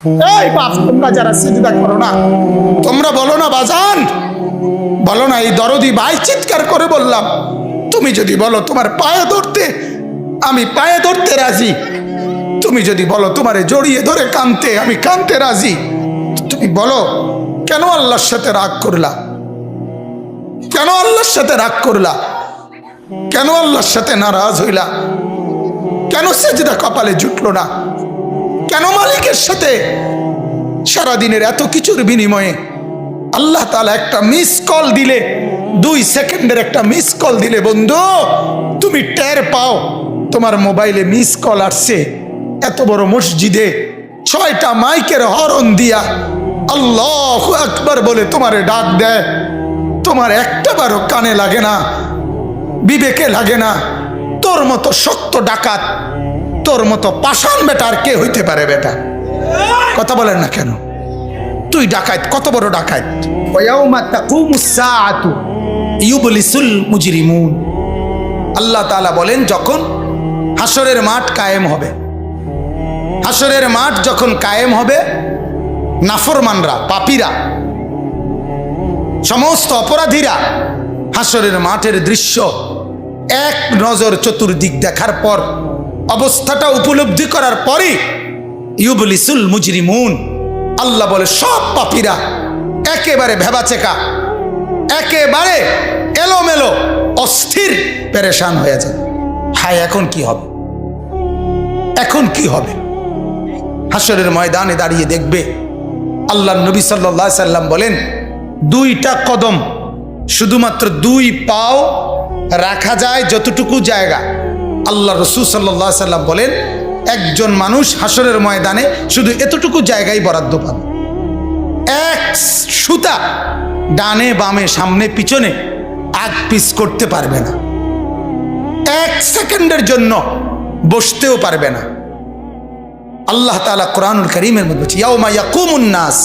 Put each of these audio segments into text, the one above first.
এই বাপ, তোমরা যারা সিজদা করো না, তোমরা বলো না বাজান, বলো না এই দরদি ভাই চিৎকার করে বললাম, তুমি যদি বলো তোমার পায়ে ধরতে, আমি পায়ে ধরতে রাজি। তুমি যদি বলো তোমারে জড়িয়ে ধরে কাঁদতে, আমি কাঁদতে রাজি। তুমি বলো কেন আল্লাহর সাথে রাগ করলা? কেন আল্লাহর সাথে রাগ করলা? কেন আল্লাহর সাথে নারাজ হইলা? কেন সিজদা কপালে জুটলো না? কেন মালিকের সাথে সারাদিনের এত কিছুর বিনিময়ে আল্লাহ তাআলা একটা মিস কল দিলে, 2 সেকেন্ডের একটা মিস কল দিলে বন্ধু তুমি টের পাও তোমার মোবাইলে মিস কল আসছে। এত বড় মসজিদে 6টা মাইকের হরন দিয়া আল্লাহু আকবার বলে তোমারে ডাক দেয়, তোমার একটাবারও কানে লাগে না, বিবেকে লাগে না। তোর মতো শক্ত ডাকাত, তোর মতো পাষাণ বেটার কে হইতে পারে? বেটা কথা বলেন না কেন? তুই ডাকাত, কত বড় ডাকাত। ওয়ায়াউমা তাকুমুস সাআতু ইউবলিসুল মুজরিমুন। আল্লাহ তাআলা বলেন যখন হাসরের মাঠ কায়েম হবে, হাসরের মাঠ যখন কায়েম হবে, নাফরমানরা, পাপীরা, সমস্ত অপরাধীরা হাসরের মাঠের দৃশ্য এক নজর চতুর্দিক দেখার পর, অবস্থাটা উপলব্ধি করার পরই ইউবলিসুল মুজরিমুন, আল্লাহ বলে সব পাপীরা একেবারে ভেবাচেকা, একেবারে এলোমেলো, অস্থির, পেরেশান হয়ে যায়। হায় এখন কি হবে? এখন কি হবে? হাসরের ময়দানে দাঁড়িয়ে দেখবে আল্লাহর নবী সাল্লাল্লাহু আলাইহি সাল্লাম বলেন 2টা কদম, শুধুমাত্র 2 পাও রাখা যায় যতটুকু জায়গা। আল্লাহ রাসূল সাল্লাল্লাহু আলাইহি সাল্লাম বলেন একজন মানুষ হাসরের ময়দানে শুধু এতটুকু জায়গায় বরাদ্দ পাবে। 1 সুতা ডানে বামে সামনে পিছনে আগ পিছ করতে পারবে না, 1 সেকেন্ডের জন্য বসতেও পারবে না। আল্লাহ তাআলা কোরআনুল কারীমের মধ্যে বলছে ইয়াউমা ইয়াকুমুন নাস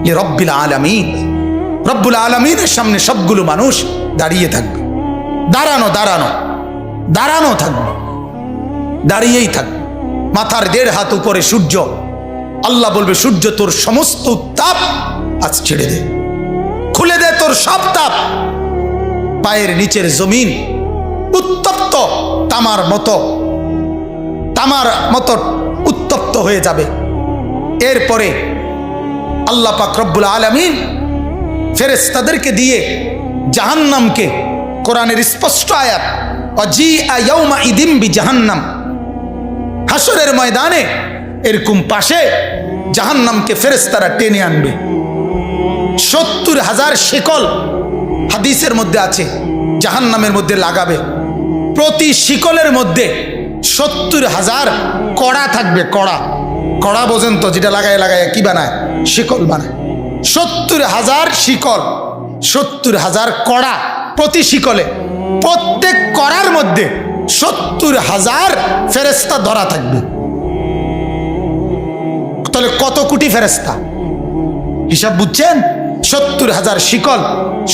লিরাব্বিল আলামিন, রব্বুল আলামিনের সামনে সবগুলো মানুষ দাঁড়িয়ে থাকবে। দাঁড়ানো দাঁড়ানো দাঁড়ানো থাকবে, দাঁড়িয়েই থাকবে। মাথার 1.5 হাত উপরে সূর্য, আল্লাহ বলবে সূর্য তোর সমস্ত তাপ আজ ছেড়ে দে, খুলে দে তোর সব তাপ। পায়ের নিচের জমিন উত্তপ্ত তামার মতো উত্তপ্ত হয়ে যাবে। এরপরে আল্লাহ পাক রব্বুল আলামিন ফেরেশতাদেরকে দিয়ে জাহান্নামকে, কোরআনের স্পষ্ট আয়াত ওয়াজিআ ইয়াউমা ইদিম বিজাহান্নাম, হাসরের ময়দানে এরকম পাশে জাহান্নামকে ফেরেশতারা টেনে আনবে। 70,000 শিকল হাদিসের মধ্যে আছে জাহান্নামের মধ্যে লাগাবে। প্রতি শিকলের মধ্যে 70,000 কড়া থাকবে। কড়া, কড়া বোঝেন তো, যেটা লাগায় লাগায় কি বানায়? শিকল বানায়। 70,000 শিকল, 70,000 কড়া প্রতি শিকলে। প্রত্যেক কড়ার মধ্যে 70,000 ফেরেশতা ধরা থাকবে। তাহলে কত কোটি ফেরেশতা? হিসাব বুঝছেন? 70,000 শিকল,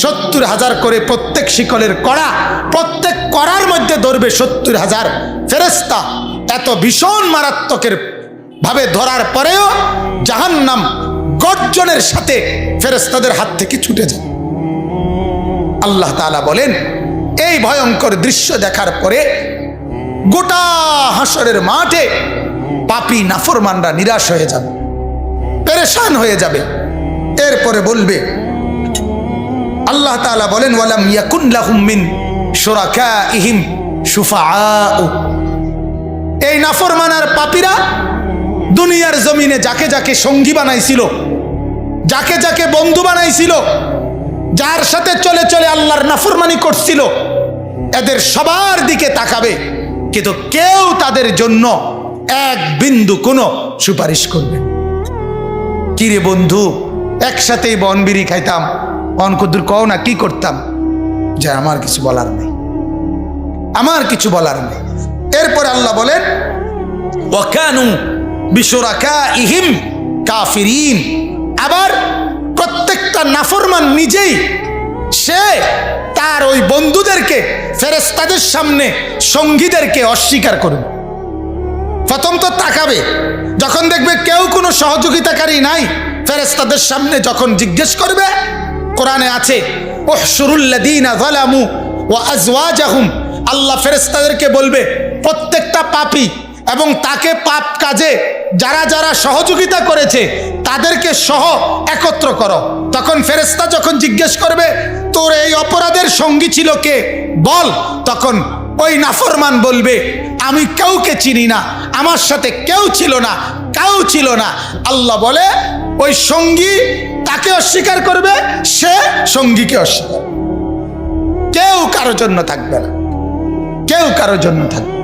70,000 করে প্রত্যেক শিকলের কড়া, প্রত্যেক কড়ার মধ্যে ধরবে 70,000 ফেরেশতা। এত ভীষণ মারাত্মকের ভাবে ধরার পরেও জাহান্নাম গর্জনের সাথে ফেরেশতাদের হাত থেকে ছুটে যায়। আল্লাহ তাআলা বলেন এই ভয়ঙ্কর দৃশ্য দেখার পরে গোটা হাসরের মাঠে পাপী নাফরমানরা নিরাশ হয়ে যাবে, পেরেশান হয়ে যাবে। এরপরে বলবে আল্লাহ তাআলা বলেন ওয়ালাম ইয়াকুন লাহুম মিন শুরাকাইহিম শুফাআউ। এই নাফরমান আর পাপীরা দুনিয়ার জমিনে যাকে যাকে সঙ্গী বানাইছিল, যাকে যাকে বন্ধু বানাইছিল, যার সাথে চলে চলে আল্লাহর নাফরমানি করছিল, এদের সবার দিকে তাকাবে, কিন্তু কেউ তাদের জন্য 1 বিন্দু কোনো সুপারিশ করবে। কিরে বন্ধু, একসাথেই বনবিড়ি খাইতাম, অনকদুর কও না কি করতাম? যে আমার কিছু বলার নেই, আমার কিছু বলার নেই। এরপরে আল্লাহ বলেন ওয়া কানু বিশুরাকাইহিম কাফিরিন। আবার প্রত্যেকটা নাফরমান নিজেই সে তার ওই বন্ধুদেরকে, ফেরেশতাদের সামনে সঙ্গীদেরকে অস্বীকার করবে। প্রথম তো তাকাবে, যখন দেখবে কেউ কোনো সহযোগিতাকারী নাই, ফেরেশতাদের সামনে যখন জিজ্ঞেস করবে, কোরআনে আছে উহশুরুল্লাযীনা যালামু ওয়া আজওয়াজাহুম, আল্লাহ ফেরেশতাদেরকে বলবে প্রত্যেকটা পাপী এবং তাকে পাপ কাজে যারা যারা সহযোগিতা করেছে তাদেরকে সহ একত্র করো। তখন ফেরেশতা যখন জিজ্ঞেস করবে তোর এই অপরাধের সঙ্গী ছিল কে বল, তখন ওই নাফরমান বলবে আমি কাউকে চিনি না, আমার সাথে কেউ ছিল না, কেউ ছিল না। আল্লাহ বলে ওই সঙ্গী তাকে অস্বীকার করবে, সে সঙ্গীকে অস্বীকার, কেউ কারোর জন্য থাকবে না, কেউ কারোর জন্য থাকবে।